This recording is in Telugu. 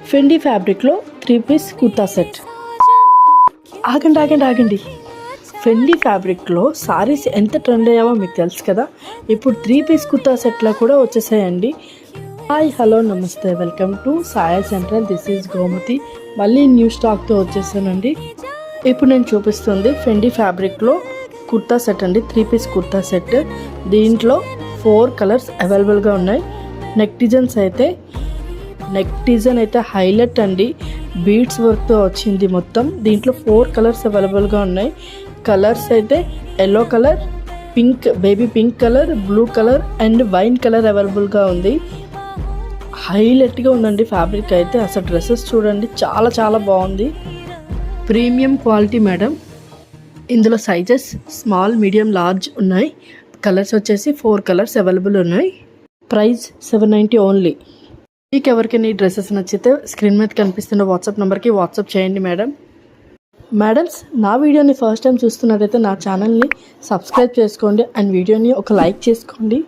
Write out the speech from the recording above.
ఫెండీ ఫ్యాబ్రిక్లో 3 పీస్ కుర్తా సెట్. ఆగండి. ఫెండీ ఫ్యాబ్రిక్లో సారీస్ ఎంత ట్రెండ్ అయ్యావో మీకు తెలుసు కదా. ఇప్పుడు 3 పీస్ కుర్తా సెట్లో కూడా వచ్చేసాయండి. హాయ్ హలో నమస్తే, welcome to Saaya central. This is Gomathi. మళ్ళీ న్యూ స్టాక్తో వచ్చేసానండి. ఇప్పుడు నేను చూపిస్తుంది ఫెండీ ఫ్యాబ్రిక్లో కుర్తా సెట్ అండి. 3 పీస్ కుర్తా సెట్. దీంట్లో 4 కలర్స్ అవైలబుల్గా ఉన్నాయి. నెక్ డిజైన్ అయితే హైలైట్ అండి. బీడ్స్ వర్క్తో వచ్చింది మొత్తం. దీంట్లో 4 కలర్స్ అవైలబుల్గా ఉన్నాయి. కలర్స్ అయితే yellow colour, pink, baby pink colour, blue colour and wine colour అవైలబుల్గా ఉంది. హైలైట్గా ఉందండి ఫ్యాబ్రిక్ అయితే. అసలు డ్రెస్సెస్ చూడండి, చాలా చాలా బాగుంది. Premium quality madam. ఇందులో సైజెస్ స్మాల్, మీడియం, లార్జ్ ఉన్నాయి. కలర్స్ వచ్చేసి 4 కలర్స్ అవైలబుల్ ఉన్నాయి. Price 790 only. మీకు ఎవరికైనా ఈ డ్రెస్సెస్ నచ్చితే స్క్రీన్ మీద కనిపిస్తున్న వాట్సాప్ నెంబర్కి వాట్సాప్ చేయండి మేడమ్స్. నా వీడియోని ఫస్ట్ టైం చూస్తున్నట్టయితే నా ఛానల్ని సబ్స్క్రైబ్ చేసుకోండి అండ్ వీడియోని ఒక లైక్ చేసుకోండి.